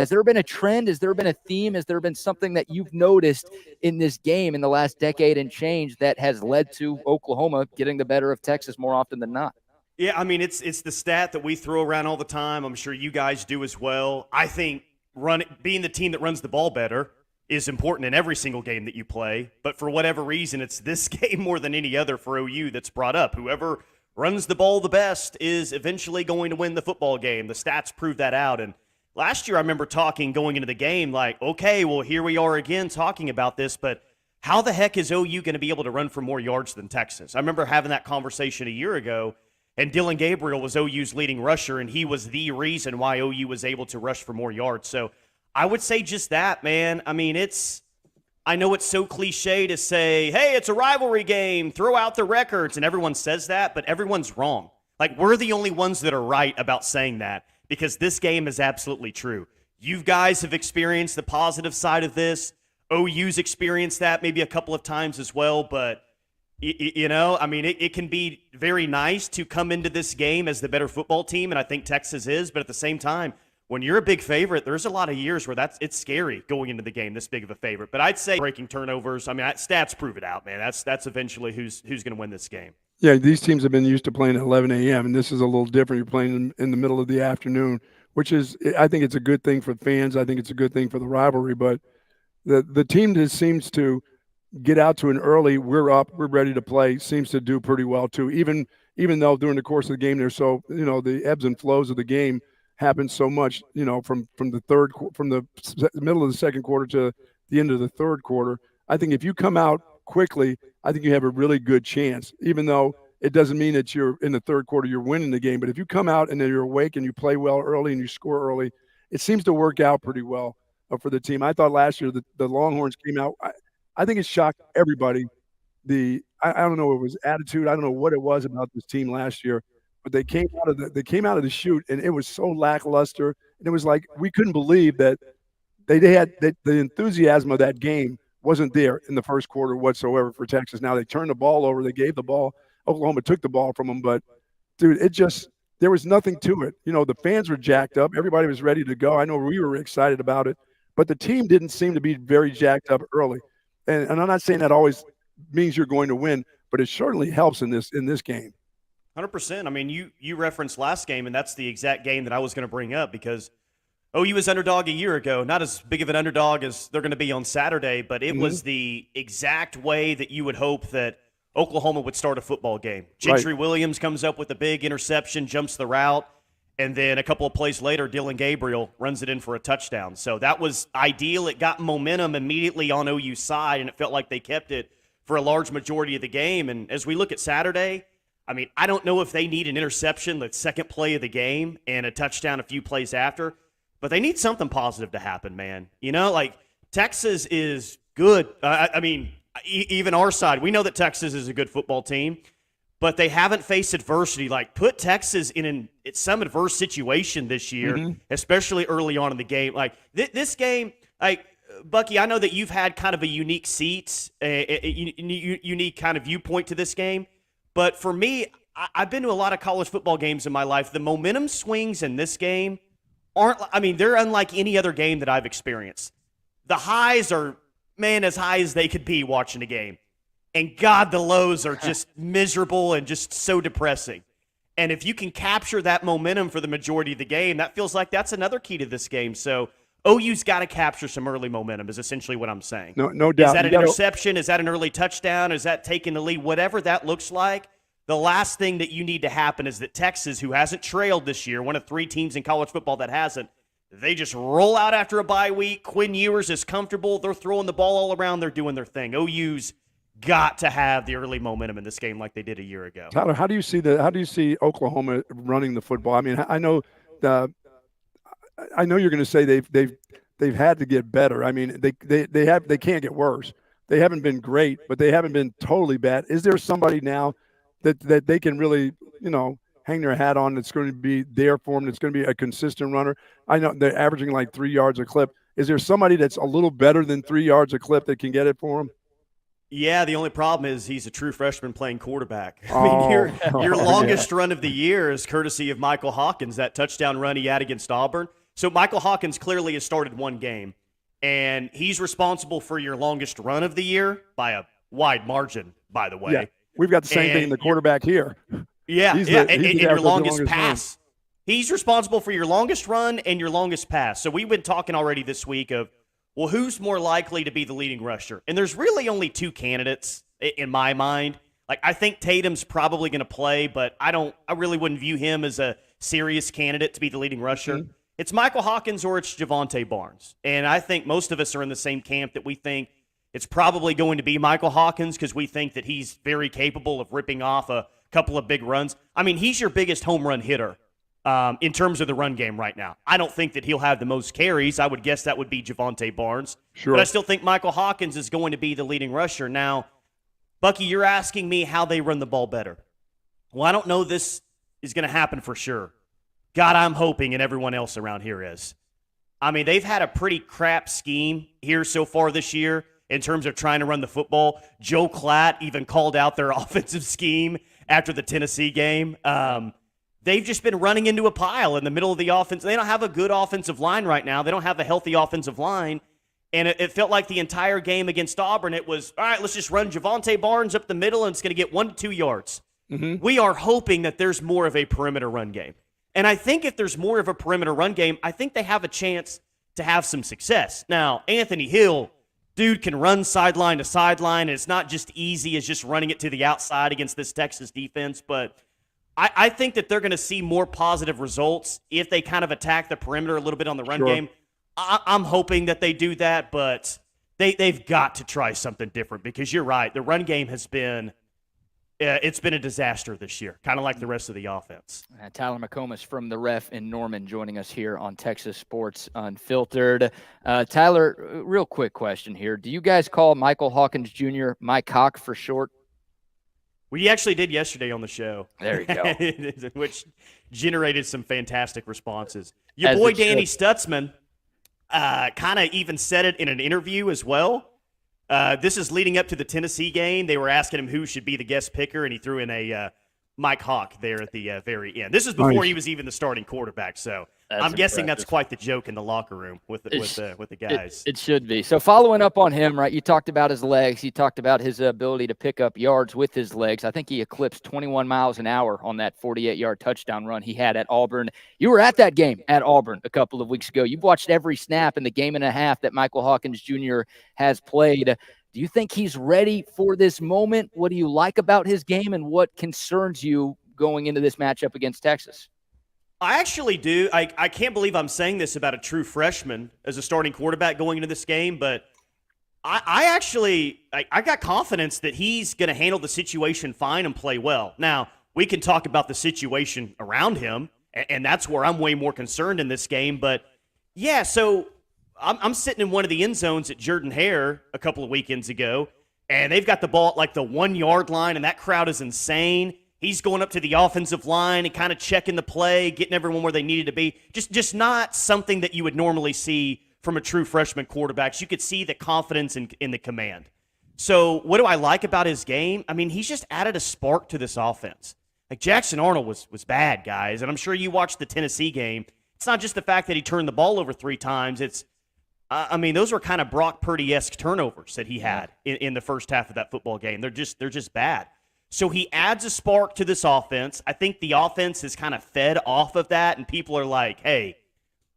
Has there been a trend? Has there been a theme? Has there been something that you've noticed in this game in the last decade and change that has led to Oklahoma getting the better of Texas more often than not? Yeah, I mean, it's the stat that we throw around all the time. I'm sure you guys do as well. I think being the team that runs the ball better is important in every single game that you play. But for whatever reason, it's this game more than any other for OU that's brought up. Whoever runs the ball the best is eventually going to win the football game. The stats prove that out. And last year I remember talking going into the game like, okay, well, here we are again talking about this, but how the heck is OU going to be able to run for more yards than Texas? I remember having that conversation a year ago, and Dylan Gabriel was OU's leading rusher, and he was the reason why OU was able to rush for more yards. So I would say just that, man. I mean, I know it's so cliche to say, hey, it's a rivalry game, throw out the records, and everyone says that, but everyone's wrong. Like, we're the only ones that are right about saying that because this game is absolutely true. You guys have experienced the positive side of this. OU's experienced that maybe a couple of times as well, but you know, I mean, it can be very nice to come into this game as the better football team, and I think Texas is, but at the same time, when you're a big favorite, there's a lot of years where it's scary going into the game, this big of a favorite. But I'd say breaking turnovers, I mean, stats prove it out, man. That's eventually who's going to win this game. Yeah, these teams have been used to playing at 11 a.m., and this is a little different. You're playing in the middle of the afternoon, which is, I think it's a good thing for fans. I think it's a good thing for the rivalry, but the team that seems to get out to an early, we're up, we're ready to play, seems to do pretty well too. Even though during the course of the game, the ebbs and flows of the game happen so much, from the middle of the second quarter to the end of the third quarter. I think if you come out quickly, I think you have a really good chance, even though it doesn't mean that you're in the third quarter, you're winning the game. But if you come out and then you're awake and you play well early and you score early, it seems to work out pretty well for the team. I thought last year the Longhorns came out. I think it shocked everybody. I don't know, it was attitude. I don't know what it was about this team last year, but they came out of the chute and it was so lackluster. And it was like we couldn't believe that they had the enthusiasm of that game wasn't there in the first quarter whatsoever for Texas. Now they turned the ball over. They gave the ball. Oklahoma took the ball from them, but dude, there was nothing to it. The fans were jacked up. Everybody was ready to go. I know we were excited about it, but the team didn't seem to be very jacked up early. And I'm not saying that always means you're going to win, but it certainly helps in this game. 100%. I mean, you referenced last game, and that's the exact game that I was going to bring up because OU was underdog a year ago. Not as big of an underdog as they're going to be on Saturday, but it was the exact way that you would hope that Oklahoma would start a football game. Gentry Williams comes up with a big interception, jumps the route, and then a couple of plays later, Dylan Gabriel runs it in for a touchdown. So that was ideal. It got momentum immediately on OU's side, and it felt like they kept it for a large majority of the game. And as we look at Saturday, I mean, I don't know if they need an interception the second play of the game and a touchdown a few plays after, but they need something positive to happen, man. Like Texas is good. I mean, even our side, we know that Texas is a good football team, but they haven't faced adversity. Like, put Texas in some adverse situation this year, especially early on in the game. Like, this game, like, Bucky, I know that you've had kind of a unique unique kind of viewpoint to this game. But for me, I've been to a lot of college football games in my life. The momentum swings in this game they're unlike any other game that I've experienced. The highs are, man, as high as they could be watching a game. And God, the lows are just miserable and just so depressing. And if you can capture that momentum for the majority of the game, that feels like that's another key to this game. So OU's got to capture some early momentum is essentially what I'm saying. No doubt. Is that an interception? Is that an early touchdown? Is that taking the lead? Whatever that looks like, the last thing that you need to happen is that Texas, who hasn't trailed this year, one of three teams in college football that hasn't, they just roll out after a bye week. Quinn Ewers is comfortable. They're throwing the ball all around. They're doing their thing. OU's got to have the early momentum in this game like they did a year ago. Tyler, how do you see Oklahoma running the football? I mean, I know you're going to say they've had to get better. I mean, they can't get worse. They haven't been great, but they haven't been totally bad. Is there somebody now that they can really, hang their hat on that's going to be there for them, that's going to be a consistent runner? I know they're averaging like 3 yards a clip. Is there somebody that's a little better than 3 yards a clip that can get it for them? Yeah, the only problem is he's a true freshman playing quarterback. I mean, your longest run of the year is courtesy of Michael Hawkins, that touchdown run he had against Auburn. So Michael Hawkins clearly has started one game, and he's responsible for your longest run of the year by a wide margin, by the way. Yeah, we've got the same thing in the quarterback here. Yeah, He's and your longest pass. pass. He's responsible for your longest run and your longest pass. So we've been talking already this week of, well, who's more likely to be the leading rusher? And there's really only two candidates in my mind. Like, I think Tatum's probably going to play, but I really wouldn't view him as a serious candidate to be the leading rusher. Mm-hmm. It's Michael Hawkins or it's Javonte Barnes. And I think most of us are in the same camp that we think it's probably going to be Michael Hawkins because we think that he's very capable of ripping off a couple of big runs. I mean, he's your biggest home run hitter in terms of the run game right now. I don't think that he'll have the most carries. I would guess that would be Javonte Barnes. Sure. But I still think Michael Hawkins is going to be the leading rusher. Now, Bucky, you're asking me how they run the ball better. Well, I don't know this is going to happen for sure. God, I'm hoping, and everyone else around here is. I mean, they've had a pretty crap scheme here so far this year in terms of trying to run the football. Joe Klatt even called out their offensive scheme after the Tennessee game. They've just been running into a pile in the middle of the offense. They don't have a good offensive line right now. They don't have a healthy offensive line. And it felt like the entire game against Auburn, it was, all right, let's just run Javonte Barnes up the middle, and it's going to get 1 to 2 yards. Mm-hmm. We are hoping that there's more of a perimeter run game. And I think if there's more of a perimeter run game, I think they have a chance to have some success. Now, Anthony Hill, dude can run sideline to sideline, and it's not just easy as just running it to the outside against this Texas defense. But I think that they're going to see more positive results if they kind of attack the perimeter a little bit on the run game. I'm hoping that they do that, but they've got to try something different because you're right. The run game has been it's been a disaster this year, kind of like the rest of the offense. Tyler McComas from the Ref in Norman joining us here on Texas Sports Unfiltered. Tyler, real quick question here. Do you guys call Michael Hawkins Jr. Mike Hawk for short? We actually did yesterday on the show. There you go. Which generated some fantastic responses. Your boy Danny Stutzman kind of even said it in an interview as well. This is leading up to the Tennessee game. They were asking him who should be the guest picker, and he threw in a Mike Hawk there at the very end. This is before he was even the starting quarterback, so I'm guessing that's quite the joke in the locker room with the guys. It should be. So following up on him, right, you talked about his legs. You talked about his ability to pick up yards with his legs. I think he eclipsed 21 miles an hour on that 48-yard touchdown run he had at Auburn. You were at that game at Auburn a couple of weeks ago. You've watched every snap in the game and a half that Michael Hawkins Jr. has played. Do you think he's ready for this moment? What do you like about his game, and what concerns you going into this matchup against Texas? I actually do. I can't believe I'm saying this about a true freshman as a starting quarterback going into this game, but I got confidence that he's going to handle the situation fine and play well. Now, we can talk about the situation around him, and that's where I'm way more concerned in this game. But, yeah, so I'm sitting in one of the end zones at Jordan-Hare a couple of weekends ago, and they've got the ball at like the 1 yard line, and that crowd is insane. He's going up to the offensive line and kind of checking the play, getting everyone where they needed to be. Just not something that you would normally see from a true freshman quarterback. So you could see the confidence in the command. So what do I like about his game? I mean, he's just added a spark to this offense. Like Jackson Arnold was bad, guys, and I'm sure you watched the Tennessee game. It's not just the fact that he turned the ball over 3 times. It's those were kind of Brock Purdy-esque turnovers that he had in the first half of that football game. They're just bad. So he adds a spark to this offense. I think the offense has kind of fed off of that, and people are like, hey,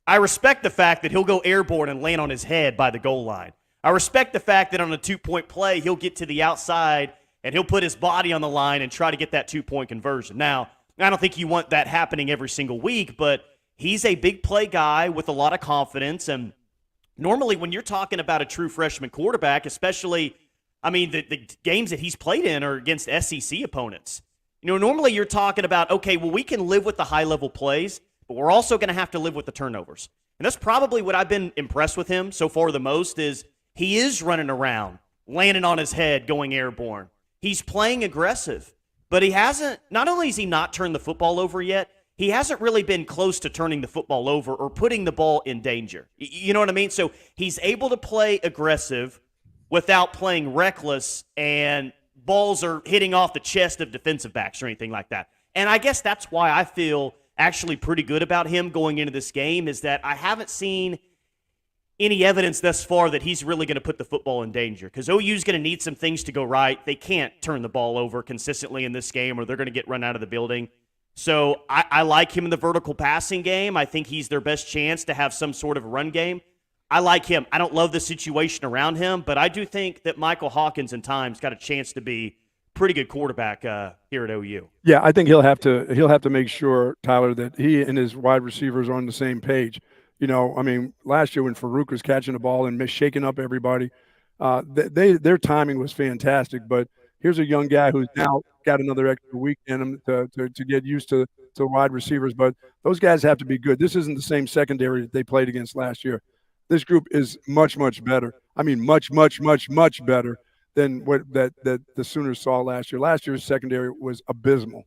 I respect the fact that he'll go airborne and land on his head by the goal line. I respect the fact that on a 2-point play, he'll get to the outside and he'll put his body on the line and try to get that 2-point conversion. Now, I don't think you want that happening every single week, but he's a big play guy with a lot of confidence. And normally when you're talking about a true freshman quarterback, especially – the games that he's played in are against SEC opponents. Normally you're talking about, okay, well, we can live with the high-level plays, but we're also going to have to live with the turnovers. And that's probably what I've been impressed with him so far the most is he is running around, landing on his head, going airborne. He's playing aggressive, but he hasn't – not only has he not turned the football over yet, he hasn't really been close to turning the football over or putting the ball in danger. You know what I mean? So he's able to play aggressive without playing reckless, and balls are hitting off the chest of defensive backs or anything like that. And I guess that's why I feel actually pretty good about him going into this game is that I haven't seen any evidence thus far that he's really going to put the football in danger, because OU's going to need some things to go right. They can't turn the ball over consistently in this game or they're going to get run out of the building. So I like him in the vertical passing game. I think he's their best chance to have some sort of run game. I like him. I don't love the situation around him, but I do think that Michael Hawkins in time's got a chance to be pretty good quarterback here at OU. Yeah, I think he'll have to make sure, Tyler, that he and his wide receivers are on the same page. You know, I mean, last year when Farouk was catching the ball and shaking up everybody, their timing was fantastic. But here's a young guy who's now got another extra week in him to get used to wide receivers. But those guys have to be good. This isn't the same secondary that they played against last year. This group is much, much better. I mean, much, much, much, much better than what that the Sooners saw last year. Last year's secondary was abysmal,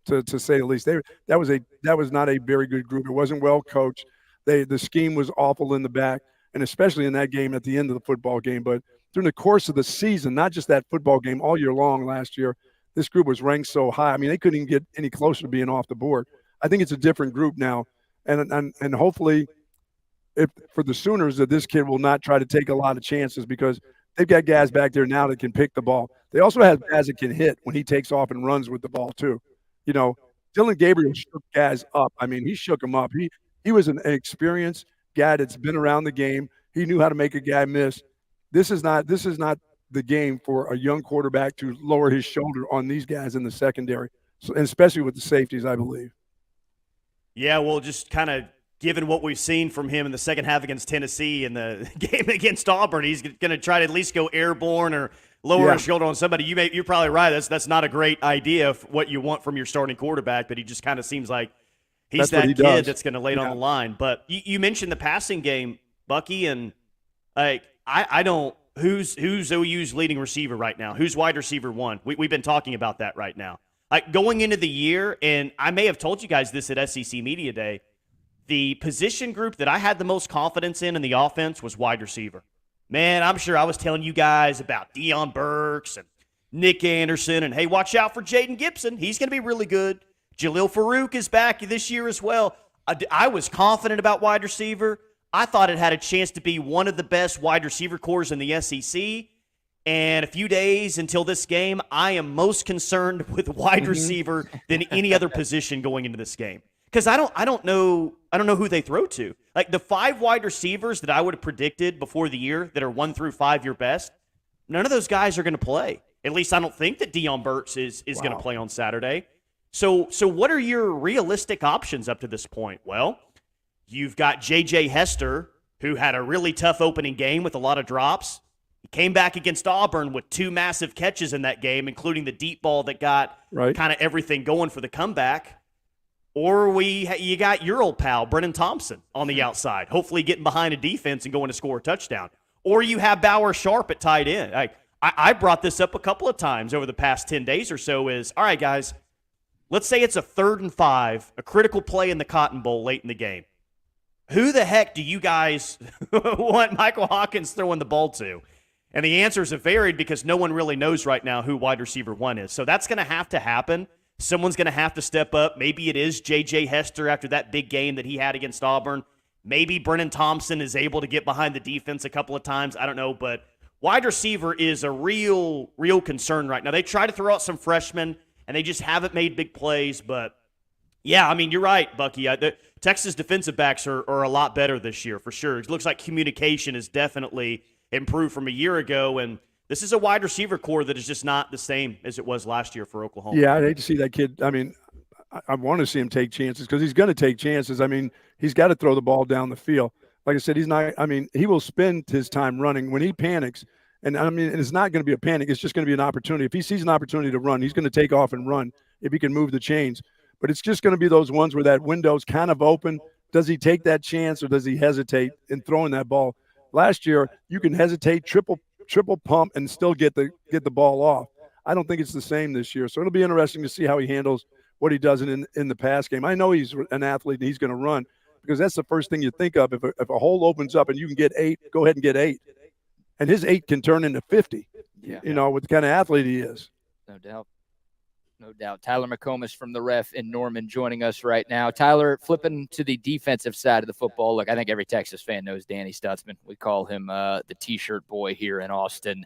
to say the least. That was not a very good group. It wasn't well coached. The scheme was awful in the back, and especially in that game at the end of the football game. But during the course of the season, not just that football game, all year long last year, this group was ranked so high. I mean, they couldn't even get any closer to being off the board. I think it's a different group now, and hopefully, if for the Sooners, that this kid will not try to take a lot of chances, because they've got guys back there now that can pick the ball. They also have guys that can hit when he takes off and runs with the ball too. You know, Dylan Gabriel shook guys up. I mean, he shook them up. He was an experienced guy that's been around the game. He knew how to make a guy miss. This is not the game for a young quarterback to lower his shoulder on these guys in the secondary, so, and especially with the safeties, I believe. Yeah, well, just kind of given what we've seen from him in the second half against Tennessee and the game against Auburn, he's going to try to at least go airborne or lower his shoulder on somebody. You're probably right. That's not a great idea of what you want from your starting quarterback, but he just kind of seems like he's that kid that's going to lay it on the line. But you mentioned the passing game, Bucky, and I don't – who's OU's leading receiver right now? Who's wide receiver one? We've been talking about that right now. Like going into the year, and I may have told you guys this at SEC Media Day, the position group that I had the most confidence in the offense was wide receiver. Man, I'm sure I was telling you guys about Deion Burks and Nick Anderson, and hey, watch out for Jaden Gibson. He's going to be really good. Jalil Farouk is back this year as well. I was confident about wide receiver. I thought it had a chance to be one of the best wide receiver cores in the SEC. And a few days until this game, I am most concerned with wide receiver than any other position going into this game. Because I don't know who they throw to. Like the 5 wide receivers that I would have predicted before the year that are 1 through 5 your best, none of those guys are going to play. At least I don't think that Deion Burks is going to play on Saturday. So what are your realistic options up to this point? Well, you've got J.J. Hester, who had a really tough opening game with a lot of drops. He came back against Auburn with 2 massive catches in that game, including the deep ball that got kind of everything going for the comeback. Or you got your old pal, Brennan Thompson, on the outside, hopefully getting behind a defense and going to score a touchdown. Or you have Bauer Sharp at tight end. I brought this up a couple of times over the past 10 days or so is, all right, guys, let's say it's a 3rd and 5, a critical play in the Cotton Bowl late in the game. Who the heck do you guys want Michael Hawkins throwing the ball to? And the answers have varied because no one really knows right now who wide receiver 1 is. So that's going to have to happen. Someone's going to have to step up. Maybe it is J.J. Hester after that big game that he had against Auburn. Maybe Brennan Thompson is able to get behind the defense a couple of times. I don't know, but wide receiver is a real concern right now. They try to throw out some freshmen, and they just haven't made big plays. But, yeah, I mean, you're right, Bucky. The Texas defensive backs are a lot better this year for sure. It looks like communication has definitely improved from a year ago, and this is a wide receiver core that is just not the same as it was last year for Oklahoma. Yeah, I'd hate to see that kid. I mean, I want to see him take chances because he's going to take chances. I mean, he's got to throw the ball down the field. Like I said, he's not – I mean, he will spend his time running. When he panics, and I mean, it's not going to be a panic. It's just going to be an opportunity. If he sees an opportunity to run, he's going to take off and run if he can move the chains. But it's just going to be those ones where that window's kind of open. Does he take that chance or does he hesitate in throwing that ball? Last year, you can hesitate, triple pump, and still get the ball off. I don't think it's the same this year. So it'll be interesting to see how he handles what he does in the pass game. I know he's an athlete and he's going to run because that's the first thing you think of. If a hole opens up and you can get 8, go ahead and get 8. And his 8 can turn into 50, you know, with the kind of athlete he is. No doubt. No doubt. Tyler McComas from the Ref in Norman joining us right now. Tyler, flipping to the defensive side of the football. Look, I think every Texas fan knows Danny Stutzman. We call him the T-shirt boy here in Austin.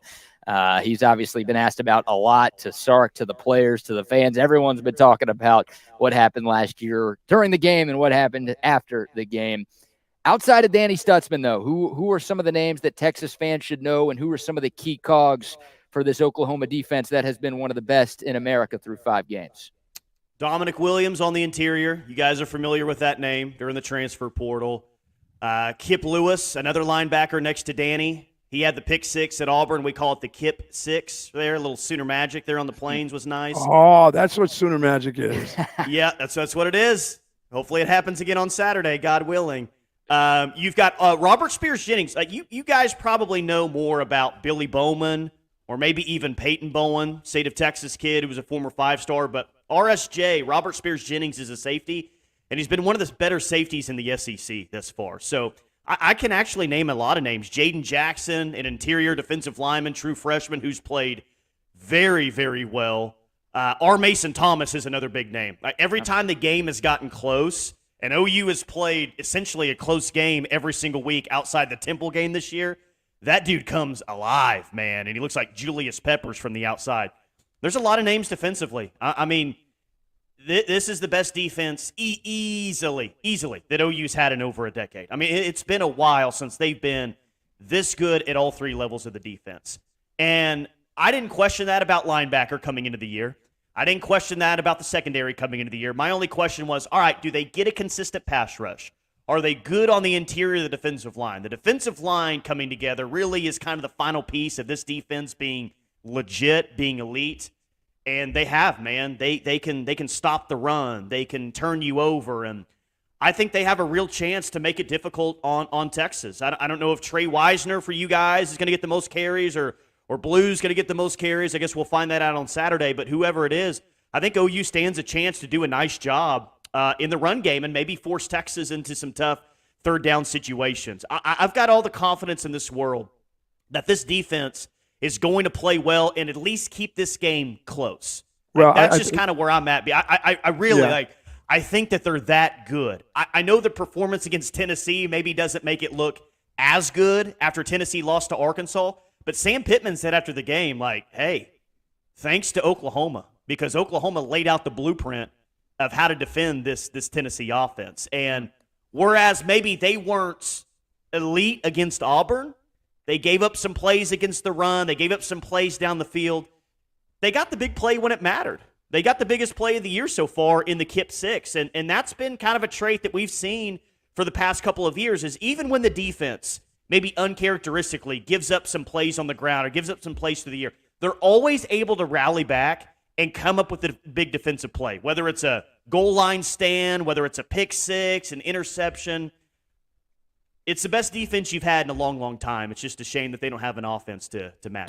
He's obviously been asked about a lot, to Sark, to the players, to the fans. Everyone's been talking about what happened last year during the game and what happened after the game. Outside of Danny Stutzman, though, who are some of the names that Texas fans should know, and who are some of the key cogs for this Oklahoma defense that has been one of the best in America through 5 games? Dominic Williams on the interior. You guys are familiar with that name during the transfer portal. Kip Lewis, another linebacker next to Danny. He had the pick 6 at Auburn. We call it the Kip 6 there. A little Sooner Magic there on the Plains was nice. Oh, that's what Sooner Magic is. Yeah, that's what it is. Hopefully it happens again on Saturday, God willing. You've got Robert Spears Jennings. You guys probably know more about Billy Bowman, or maybe even Peyton Bowen, state of Texas kid who was a former 5-star. But RSJ, Robert Spears Jennings, is a safety, and he's been one of the better safeties in the SEC thus far. So I can actually name a lot of names. Jaden Jackson, an interior defensive lineman, true freshman, who's played very, very well. R. Mason Thomas is another big name. Every time the game has gotten close, and OU has played essentially a close game every single week outside the Temple game this year, that dude comes alive, man, and he looks like Julius Peppers from the outside. There's a lot of names defensively. I mean, this is the best defense easily that OU's had in over a decade. I mean, it's been a while since they've been this good at all 3 levels of the defense. And I didn't question that about linebacker coming into the year. I didn't question that about the secondary coming into the year. My only question was, all right, do they get a consistent pass rush? Are they good on the interior of the defensive line? The defensive line coming together really is kind of the final piece of this defense being legit, being elite. And they have, man. They can stop the run. They can turn you over. And I think they have a real chance to make it difficult on Texas. I don't know if Trey Wisner for you guys is going to get the most carries or Blue's going to get the most carries. I guess we'll find that out on Saturday. But whoever it is, I think OU stands a chance to do a nice job in the run game and maybe force Texas into some tough third down situations. I've got all the confidence in this world that this defense is going to play well and at least keep this game close. Well, that's just kind of where I'm at. I really I think that they're that good. I know the performance against Tennessee maybe doesn't make it look as good after Tennessee lost to Arkansas, but Sam Pittman said after the game, like, hey, thanks to Oklahoma, because Oklahoma laid out the blueprint of how to defend this Tennessee offense. And whereas maybe they weren't elite against Auburn, they gave up some plays against the run, they gave up some plays down the field, they got the big play when it mattered. They got the biggest play of the year so far in the Kip 6. And that's been kind of a trait that we've seen for the past couple of years, is even when the defense maybe uncharacteristically gives up some plays on the ground or gives up some plays through the air, they're always able to rally back and come up with a big defensive play, whether it's a goal line stand, whether it's a pick 6, an interception. It's the best defense you've had in a long, long time. It's just a shame that they don't have an offense to match